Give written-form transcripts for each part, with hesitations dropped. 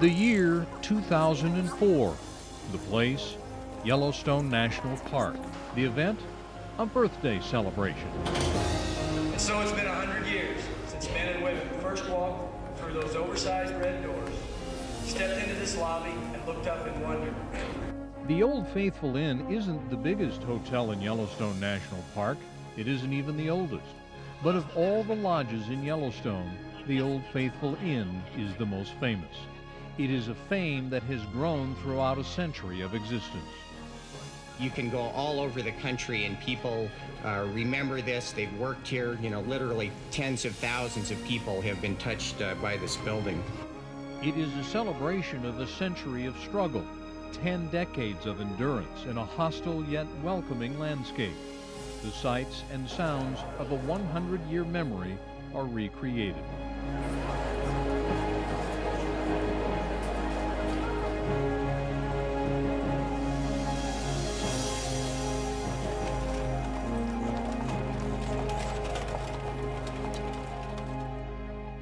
The year 2004. The place, Yellowstone National Park. The event, a birthday celebration. And so it's been 100 years since men and women first walked through those oversized red doors, stepped into this lobby, and looked up in wonder. The Old Faithful Inn isn't the biggest hotel in Yellowstone National Park. It isn't even the oldest. But of all the lodges in Yellowstone, the Old Faithful Inn is the most famous. It is a fame that has grown throughout a century of existence. You can go all over the country and people remember this. They've worked here, literally tens of thousands of people have been touched by this building. It is a celebration of a century of struggle, 10 decades of endurance in a hostile yet welcoming landscape. The sights and sounds of a 100-year memory are recreated.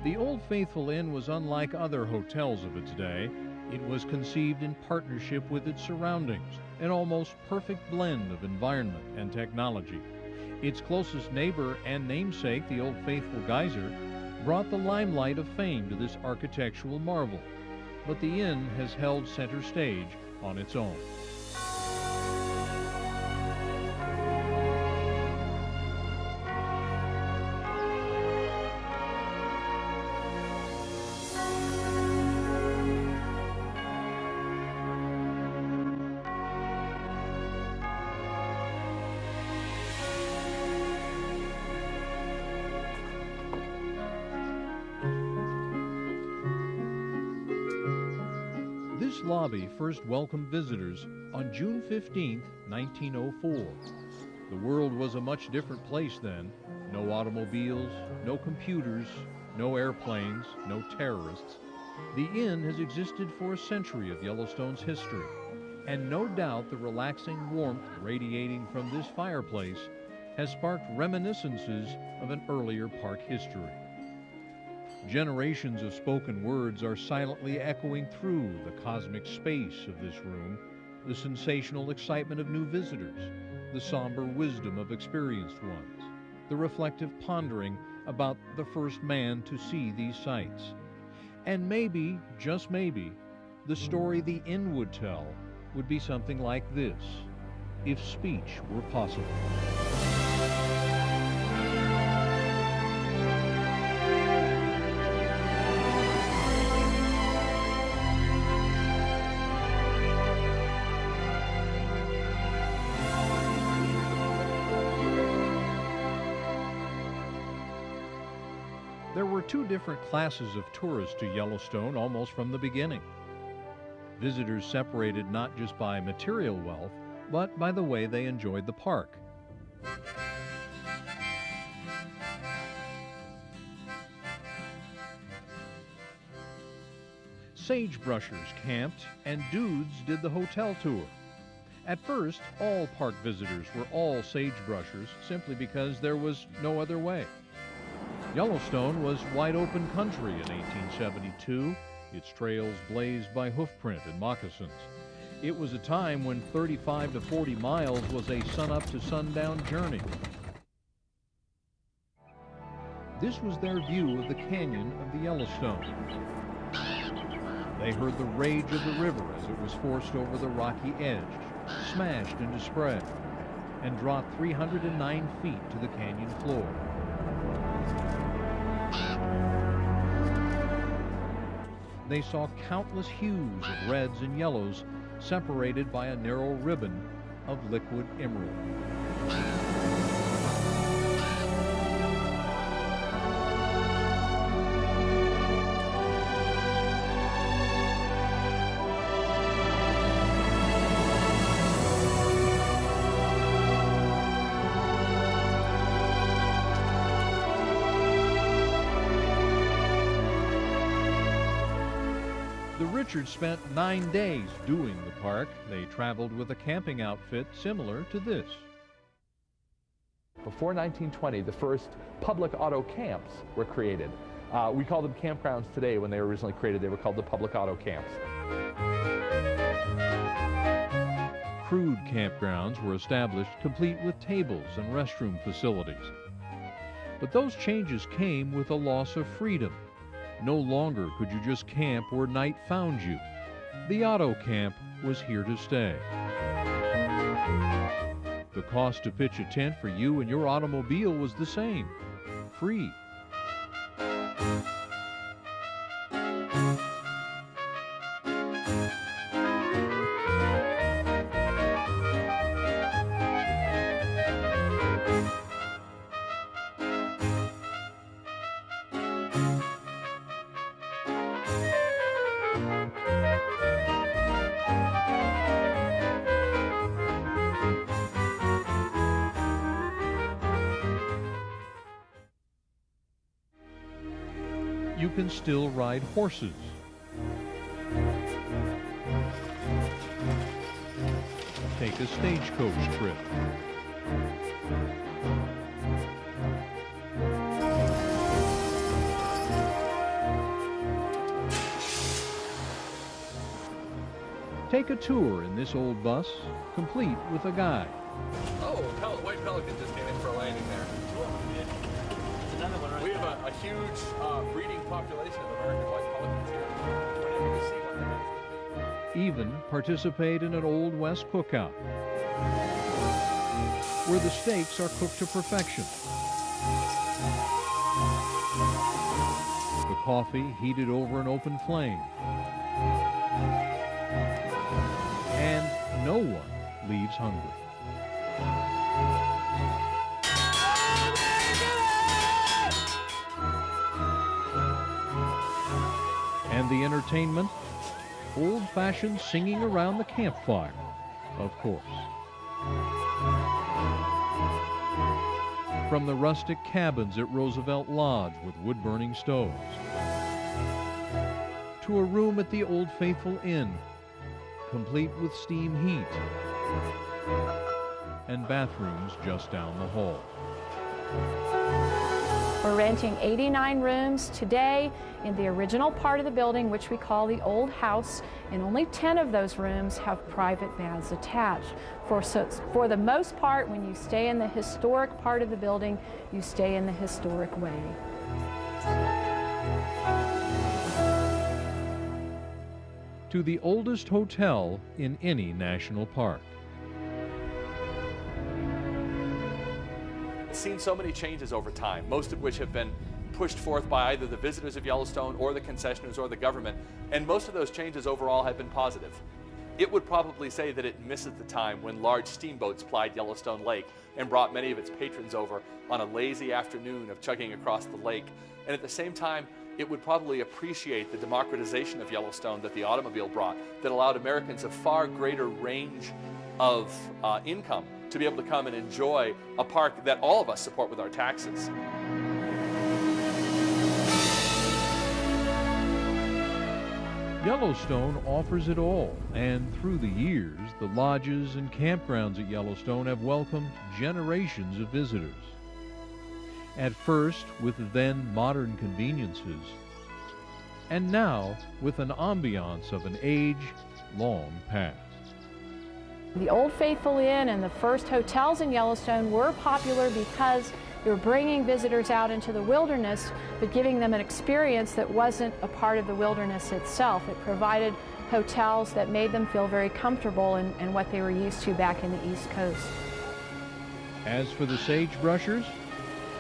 The Old Faithful Inn was unlike other hotels of its day. It was conceived in partnership with its surroundings, an almost perfect blend of environment and technology. Its closest neighbor and namesake, the Old Faithful Geyser, brought the limelight of fame to this architectural marvel. But the inn has held center stage on its own. This lobby first welcomed visitors on June 15, 1904. The world was a much different place then. No automobiles, no computers, no airplanes, no terrorists. The inn has existed for a century of Yellowstone's history, and no doubt the relaxing warmth radiating from this fireplace has sparked reminiscences of an earlier park history. Generations of spoken words are silently echoing through the cosmic space of this room, the sensational excitement of new visitors, the somber wisdom of experienced ones, the reflective pondering about the first man to see these sights. And maybe, just maybe, the story the inn would tell would be something like this, if speech were possible. There were two different classes of tourists to Yellowstone almost from the beginning. Visitors separated not just by material wealth, but by the way they enjoyed the park. Sagebrushers camped, and dudes did the hotel tour. At first, all park visitors were all sagebrushers simply because there was no other way. Yellowstone was wide-open country in 1872, its trails blazed by hoofprint and moccasins. It was a time when 35 to 40 miles was a sun-up-to-sundown journey. This was their view of the canyon of the Yellowstone. They heard the rage of the river as it was forced over the rocky edge, smashed into spray, and dropped 309 feet to the canyon floor. They saw countless hues of reds and yellows separated by a narrow ribbon of liquid emerald. The Richards spent 9 days doing the park. They traveled with a camping outfit similar to this. Before 1920, the first public auto camps were created. We call them campgrounds today. When they were originally created, they were called the public auto camps. Crude campgrounds were established, complete with tables and restroom facilities. But those changes came with a loss of freedom. No longer could you just camp where night found you. The auto camp was here to stay. The cost to pitch a tent for you and your automobile was the same, free. You can still ride horses. Take a stagecoach trip. Take a tour in this old bus, complete with a guide. Oh, white pelican just came in for a landing there. Another one right We have a huge breeding population of American white pelicans here. Whenever you see one, they're going to be. Even participate in an Old West cookout, where the steaks are cooked to perfection. The coffee heated over an open flame. And no one leaves hungry. And the entertainment? Old-fashioned singing around the campfire, of course. From the rustic cabins at Roosevelt Lodge with wood-burning stoves, to a room at the Old Faithful Inn, complete with steam heat, and bathrooms just down the hall. We're renting 89 rooms today in the original part of the building, which we call the old house, and only 10 of those rooms have private baths attached. For the most part, when you stay in the historic part of the building, you stay in the historic way. To the oldest hotel in any national park. It's seen so many changes over time, most of which have been pushed forth by either the visitors of Yellowstone or the concessionaires or the government, and most of those changes overall have been positive. It would probably say that it misses the time when large steamboats plied Yellowstone Lake and brought many of its patrons over on a lazy afternoon of chugging across the lake. And at the same time, it would probably appreciate the democratization of Yellowstone that the automobile brought, that allowed Americans a far greater range of income to be able to come and enjoy a park that all of us support with our taxes. Yellowstone offers it all, and through the years, the lodges and campgrounds at Yellowstone have welcomed generations of visitors. At first with then modern conveniences, and now with an ambiance of an age long past. The Old Faithful Inn and the first hotels in Yellowstone were popular because they were bringing visitors out into the wilderness, but giving them an experience that wasn't a part of the wilderness itself. It provided hotels that made them feel very comfortable in what they were used to back in the East Coast. As for the Sagebrushers,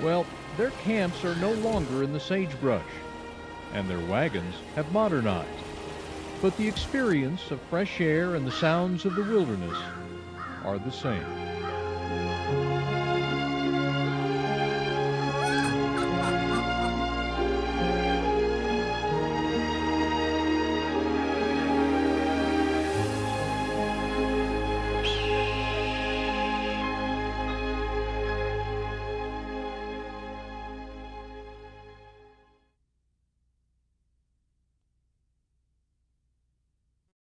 well, their camps are no longer in the sagebrush, and their wagons have modernized. But the experience of fresh air and the sounds of the wilderness are the same.